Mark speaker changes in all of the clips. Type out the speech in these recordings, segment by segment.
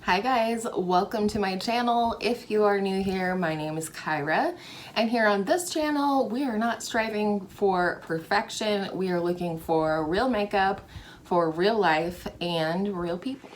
Speaker 1: Hi guys, welcome to my channel. If you are new here, my name is Kyra, and here on this channel we are not striving for perfection. We are looking for real makeup for real life and real people.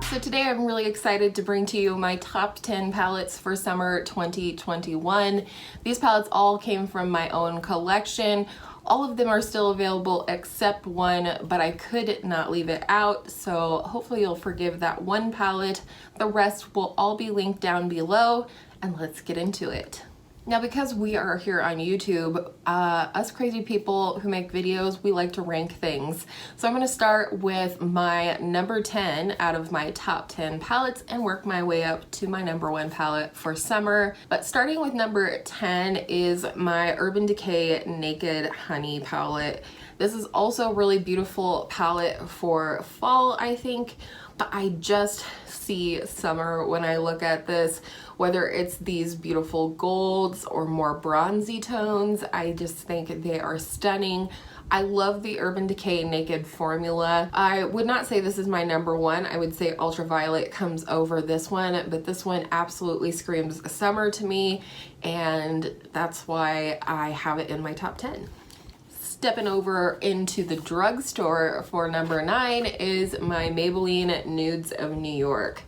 Speaker 1: So today I'm really excited to bring to you my top 10 palettes for summer 2021. These palettes all came from my own collection. All of them are still available except one, but I could not leave it out, so hopefully you'll forgive that one palette. The rest will all be linked down below, and let's get into it. Now, because we are here on YouTube, us crazy people who make videos, we like to rank things. So I'm going to start with my number 10 out of my top 10 palettes and work my way up to my number 1 palette for summer. But starting with number 10 is my Urban Decay Naked Honey palette. This is also a really beautiful palette for fall, I think, but I just see summer when I look at this. Whether it's these beautiful golds or more bronzy tones, I just think they are stunning. I love the Urban Decay Naked formula. I would not say this is my number 1. I would say Ultraviolet comes over this one, but this one absolutely screams summer to me, and that's why I have it in my top 10. Stepping over into the drugstore for number 9 is my Maybelline Nudes of New York.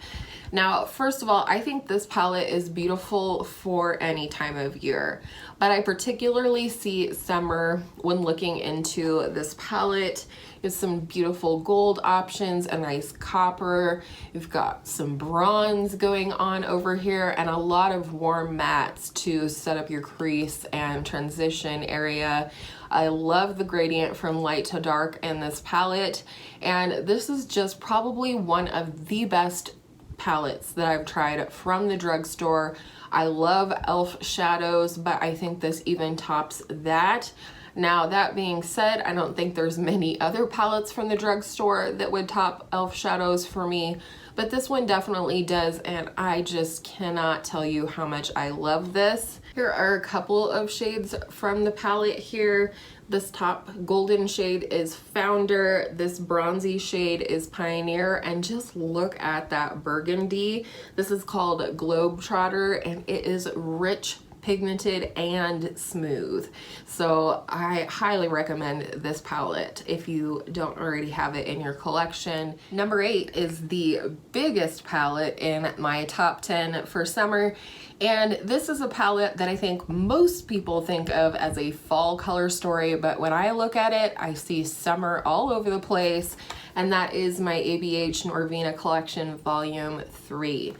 Speaker 1: Now, first of all, I think this palette is beautiful for any time of year, but I particularly see summer when looking into this palette. There's some beautiful gold options, a nice copper, you've got some bronze going on over here, and a lot of warm mattes to set up your crease and transition area. I love the gradient from light to dark in this palette, and this is just probably one of the best palettes that I've tried from the drugstore. I love e.l.f. shadows, but I think this even tops that. Now, that being said, I don't think there's many other palettes from the drugstore that would top e.l.f. shadows for me, but this one definitely does, and I just cannot tell you how much I love this. Here are a couple of shades from the palette here. This top golden shade is Founder, this bronzy shade is Pioneer, and just look at that burgundy. This is called Globetrotter, and it is rich, pigmented, and smooth. So I highly recommend this palette if you don't already have it in your collection. Number 8 is the biggest palette in my top 10 for summer, and this is a palette that I think most people think of as a fall color story, but when I look at it, I see summer all over the place, and that is my ABH Norvina collection volume 3.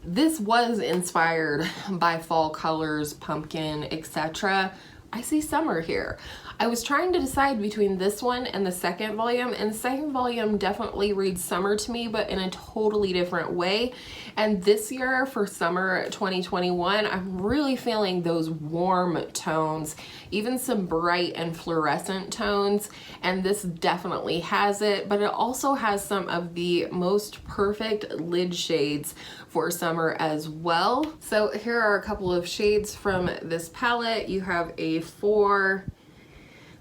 Speaker 1: This was inspired by fall colors, pumpkin, etc. I see summer here. I was trying to decide between this one and the second volume, and the second volume definitely reads summer to me, but in a totally different way. And this year for summer 2021, I'm really feeling those warm tones, even some bright and fluorescent tones, and this definitely has it, but it also has some of the most perfect lid shades for summer as well. So here are a couple of shades from this palette. You have a 4,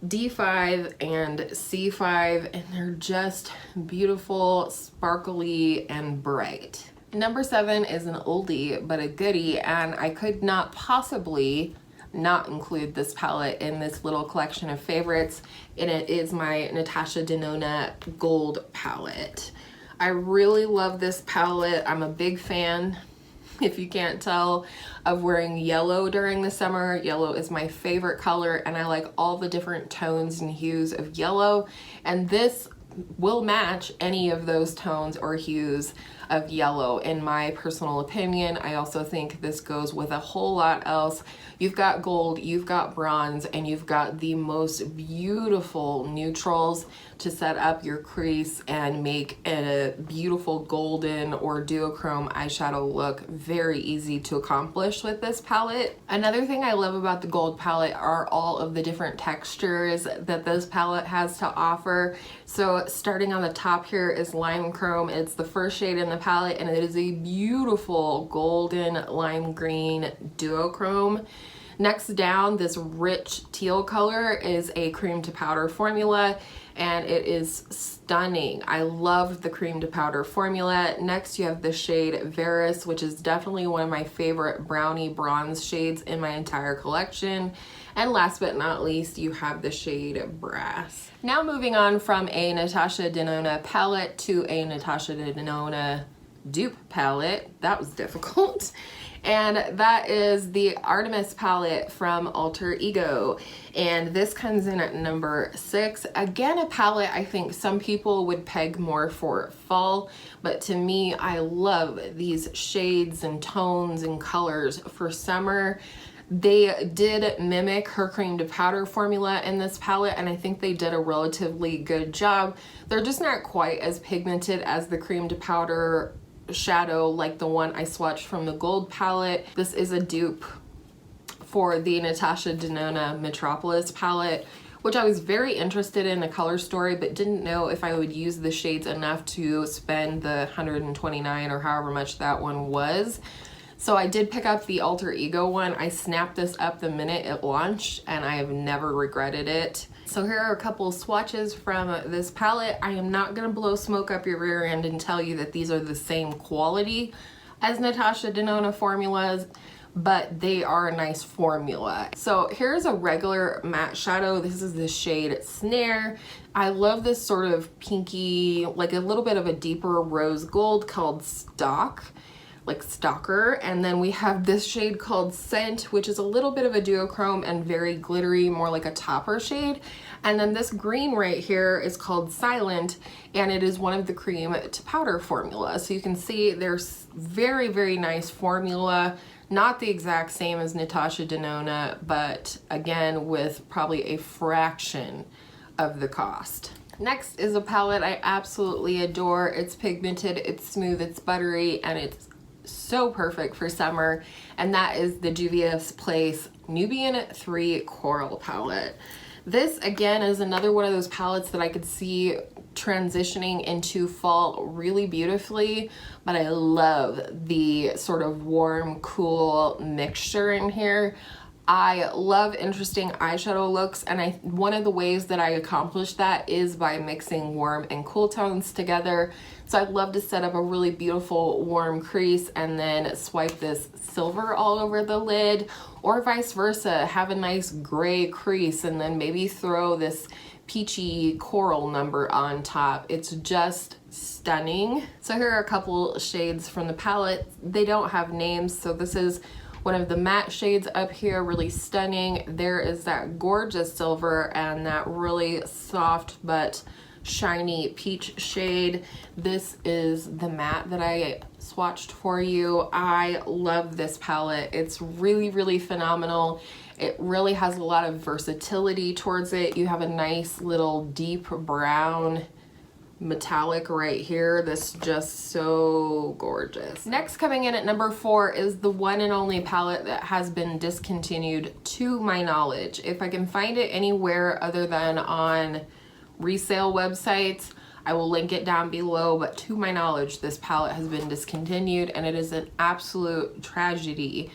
Speaker 1: D5, and C5, and they're just beautiful, sparkly, and bright. Number 7 is an oldie but a goodie, and I could not possibly not include this palette in this little collection of favorites, and it is my Natasha Denona Gold palette. I really love this palette. I'm a big fan, if you can't tell, of wearing yellow during the summer. Yellow is my favorite color, and I like all the different tones and hues of yellow, and this will match any of those tones or hues of yellow in my personal opinion. I also think this goes with a whole lot else. You've got gold, you've got bronze, and you've got the most beautiful neutrals to set up your crease and make a beautiful golden or duochrome eyeshadow look very easy to accomplish with this palette. Another thing I love about the gold palette are all of the different textures that this palette has to offer. So starting on the top here is Lime Chrome. It's the first shade in the palette, and it is a beautiful golden lime green duochrome. Next down, this rich teal color is a cream to powder formula, and it is stunning. I love the cream to powder formula. Next, you have the shade Veris, which is definitely one of my favorite brownie bronze shades in my entire collection. And last but not least, you have the shade Brass. Now moving on from a Natasha Denona palette to a Natasha Denona dupe palette. That was difficult. And that is the Artemis palette from Alter Ego. And this comes in at number 6. Again, a palette I think some people would peg more for fall, but to me, I love these shades and tones and colors for summer. They did mimic her cream to powder formula in this palette, and I think they did a relatively good job. They're just not quite as pigmented as the cream to powder shadow like the one I swatched from the gold palette. This is a dupe for the Natasha Denona Metropolis palette, which I was very interested in the color story, but didn't know if I would use the shades enough to spend the $129 or however much that one was. So I did pick up the Alter Ego one. I snapped this up the minute it launched, and I have never regretted it. So here are a couple swatches from this palette. I am not gonna blow smoke up your rear end and tell you that these are the same quality as Natasha Denona formulas, but they are a nice formula. So here's a regular matte shadow. This is the shade Snare. I love this sort of pinky, like a little bit of a deeper rose gold called Stock, like Stalker. And then we have this shade called Scent, which is a little bit of a duochrome and very glittery, more like a topper shade. And then this green right here is called Silent, and it is one of the cream to powder formula. So you can see there's very, very nice formula, not the exact same as Natasha Denona, but again, with probably a fraction of the cost. Next is a palette I absolutely adore. It's pigmented, it's smooth, it's buttery, and it's so perfect for summer, and that is the Juvia's Place Nubian 3 Coral palette. This again is another one of those palettes that I could see transitioning into fall really beautifully, but I love the sort of warm, cool mixture in here. I love interesting eyeshadow looks, and one of the ways that I accomplish that is by mixing warm and cool tones together. So I'd love to set up a really beautiful warm crease and then swipe this silver all over the lid, or vice versa, have a nice gray crease and then maybe throw this peachy coral number on top. It's just stunning. So here are a couple shades from the palette. They don't have names, so this is one of the matte shades up here, really stunning. There is that gorgeous silver and that really soft but shiny peach shade. This is the matte that I swatched for you. I love this palette. It's really, really phenomenal. It really has a lot of versatility towards it. You have a nice little deep brown metallic right here that's just so gorgeous. Next, coming in at number 4 is the one and only palette that has been discontinued to my knowledge. If I can find it anywhere other than on resale websites, I will link it down below, but to my knowledge this palette has been discontinued, and it is an absolute tragedy.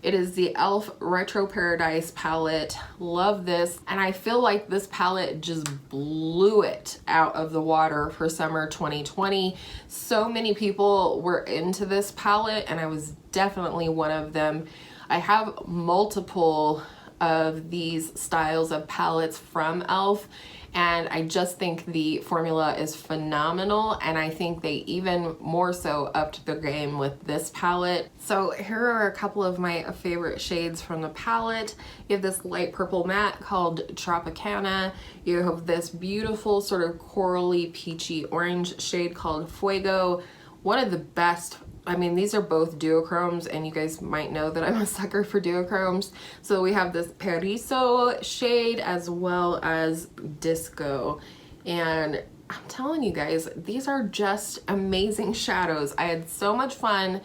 Speaker 1: It is the e.l.f. Retro Paradise palette. Love this, and I feel like this palette just blew it out of the water for summer 2020. So many people were into this palette, and I was definitely one of them. I have multiple of these styles of palettes from e.l.f., and I just think the formula is phenomenal, and I think they even more so upped their game with this palette. So here are a couple of my favorite shades from the palette. You have this light purple matte called Tropicana. You have this beautiful sort of corally peachy orange shade called Fuego. One of the best, I mean, these are both duochromes, and you guys might know that I'm a sucker for duochromes. So we have this Periso shade as well as Disco. And I'm telling you guys, these are just amazing shadows. I had so much fun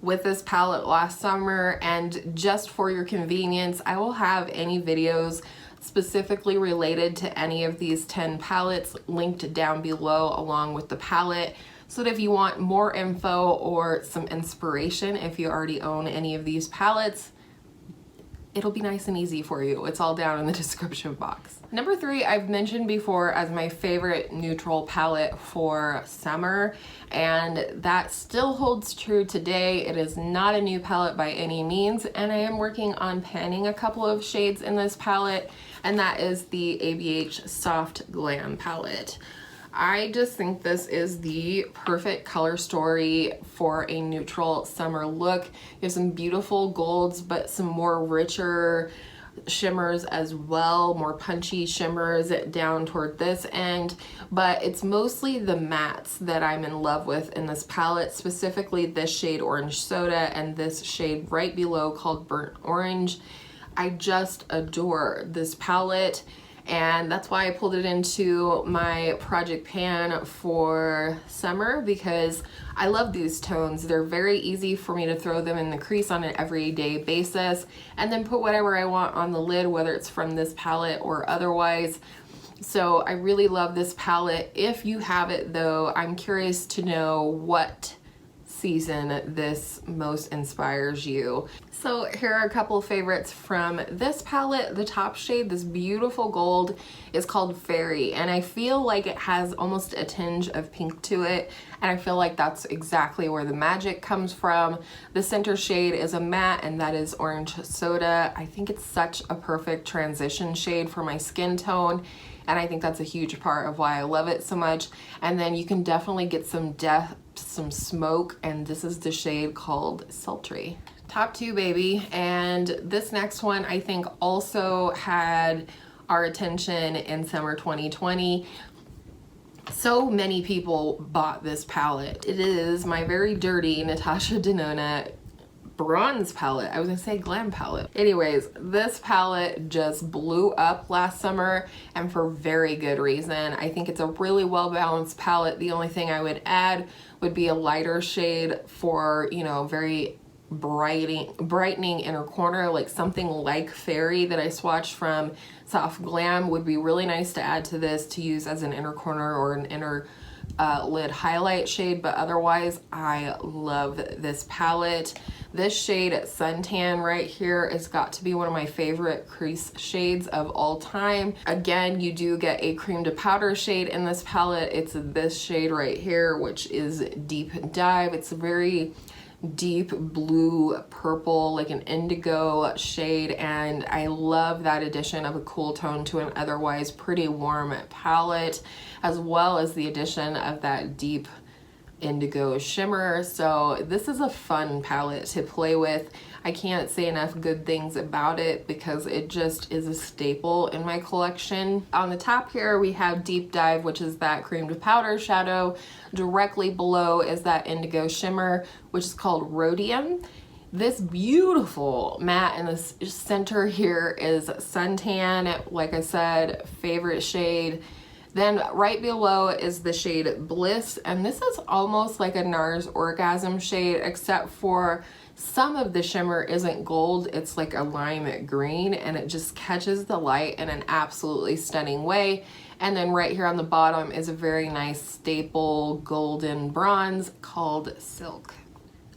Speaker 1: with this palette last summer, and just for your convenience, I will have any videos specifically related to any of these 10 palettes linked down below along with the palette, so that if you want more info or some inspiration, if you already own any of these palettes, it'll be nice and easy for you. It's all down in the description box. Number 3, I've mentioned before as my favorite neutral palette for summer, and that still holds true today. It is not a new palette by any means, and I am working on panning a couple of shades in this palette, and that is the ABH Soft Glam palette. I just think this is the perfect color story for a neutral summer look. You have some beautiful golds, but some more richer shimmers as well, more punchy shimmers down toward this end, but it's mostly the mattes that I'm in love with in this palette, specifically this shade Orange Soda and this shade right below called Burnt Orange. I just adore this palette, and that's why I pulled it into my project pan for summer, because I love these tones. They're very easy for me to throw them in the crease on an everyday basis and then put whatever I want on the lid, whether it's from this palette or otherwise. So I really love this palette. If you have it though, I'm curious to know what season this most inspires you. So here are a couple of favorites from this palette. The top shade, this beautiful gold, is called Fairy, and I feel like it has almost a tinge of pink to it, and I feel like that's exactly where the magic comes from. The center shade is a matte, and that is Orange Soda. I think it's such a perfect transition shade for my skin tone, and I think that's a huge part of why I love it so much. And then you can definitely get some depth, some smoke, and this is the shade called Sultry. Top 2, baby. And this next one I think also had our attention in summer 2020. So many people bought this palette. It is my very dirty Natasha Denona bronze palette. I was gonna say glam palette. Anyways, this palette just blew up last summer, and for very good reason. I think it's a really well balanced palette. The only thing I would add would be a lighter shade for, you know, very brightening inner corner, like something like Fairy that I swatched from Soft Glam would be really nice to add to this to use as an inner corner or an inner lid highlight shade. But otherwise, I love this palette. This shade Suntan right here has got to be one of my favorite crease shades of all time. Again, you do get a cream to powder shade in this palette. It's this shade right here, which is Deep Dive. It's a very deep blue purple, like an indigo shade, and I love that addition of a cool tone to an otherwise pretty warm palette, as well as the addition of that deep indigo shimmer. So this is a fun palette to play with. I can't say enough good things about it because it just is a staple in my collection. On the top here we have Deep Dive, which is that cream to powder shadow. Directly below is that indigo shimmer, which is called Rhodium. This beautiful matte in the center here is Suntan, like I said, favorite shade. Then right below is the shade Bliss, and this is almost like a NARS Orgasm shade, except for some of the shimmer isn't gold, it's like a lime green, and it just catches the light in an absolutely stunning way. And then right here on the bottom is a very nice staple golden bronze called Silk.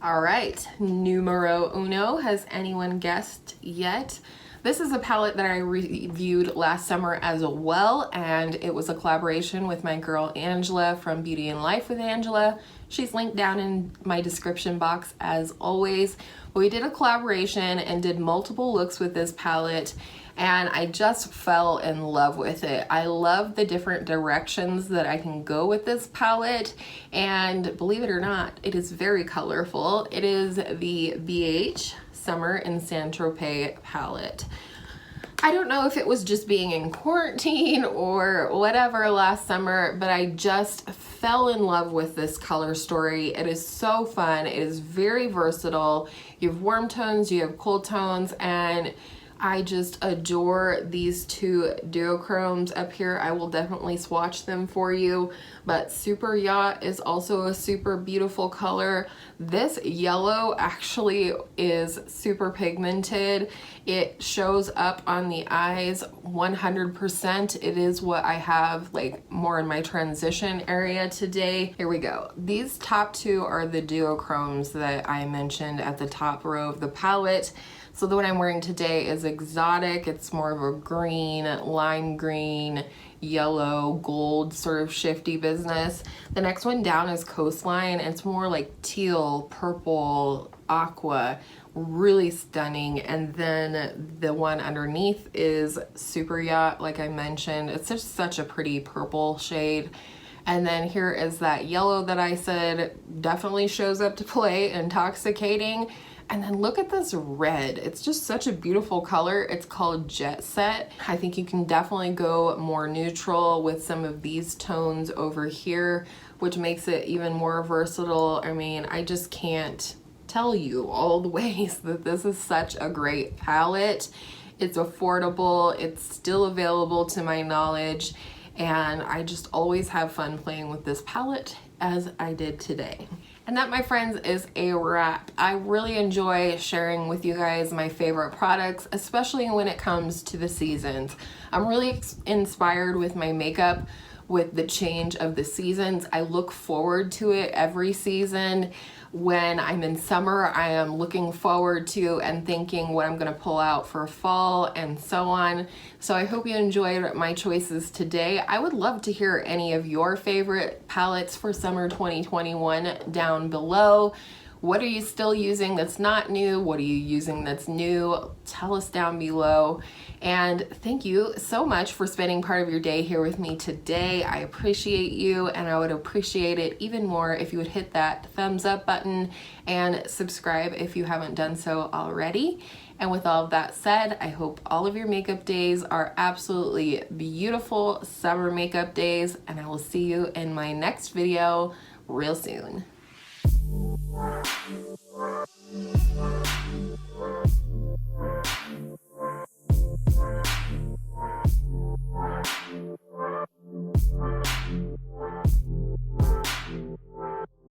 Speaker 1: All right, numero uno, has anyone guessed yet? This is a palette that I reviewed last summer as well, and it was a collaboration with my girl Angela from Beauty and Life with Angela. She's linked down in my description box as always. We did a collaboration and did multiple looks with this palette, and I just fell in love with it. I love the different directions that I can go with this palette, and believe it or not, it is very colorful. It is the BH Summer in Tropez palette. I don't know if it was just being in quarantine or whatever last summer, but I just fell in love with this color story. It is so fun. It is very versatile. You have warm tones, you have cool tones, and I just adore these two duochromes up here. I will definitely swatch them for you, but Super Yacht is also a super beautiful color. This yellow actually is super pigmented. It shows up on the eyes 100%. It is what I have like more in my transition area today. Here we go. These top two are the duochromes that I mentioned at the top row of the palette. So the one I'm wearing today is Exotic. It's more of a green, lime green, yellow, gold sort of shifty business. The next one down is Coastline. It's more like teal, purple, aqua, really stunning. And then the one underneath is Super Yacht, like I mentioned. It's just such a pretty purple shade. And then here is that yellow that I said definitely shows up to play, intoxicating. And then look at this red. It's just such a beautiful color. It's called Jet Set. I think you can definitely go more neutral with some of these tones over here, which makes it even more versatile. I mean, I just can't tell you all the ways that this is such a great palette. It's affordable. It's still available to my knowledge. And I just always have fun playing with this palette, as I did today. And that, my friends, is a wrap. I really enjoy sharing with you guys my favorite products, especially when it comes to the seasons. I'm really inspired with my makeup with the change of the seasons. I look forward to it every season. When I'm in summer, I am looking forward to and thinking what I'm gonna pull out for fall and so on. So I hope you enjoyed my choices today. I would love to hear any of your favorite palettes for summer 2021 down below. What are you still using that's not new? What are you using that's new? Tell us down below. And thank you so much for spending part of your day here with me today. I appreciate you, and I would appreciate it even more if you would hit that thumbs up button and subscribe if you haven't done so already. And with all of that said, I hope all of your makeup days are absolutely beautiful summer makeup days, and I will see you in my next video real soon.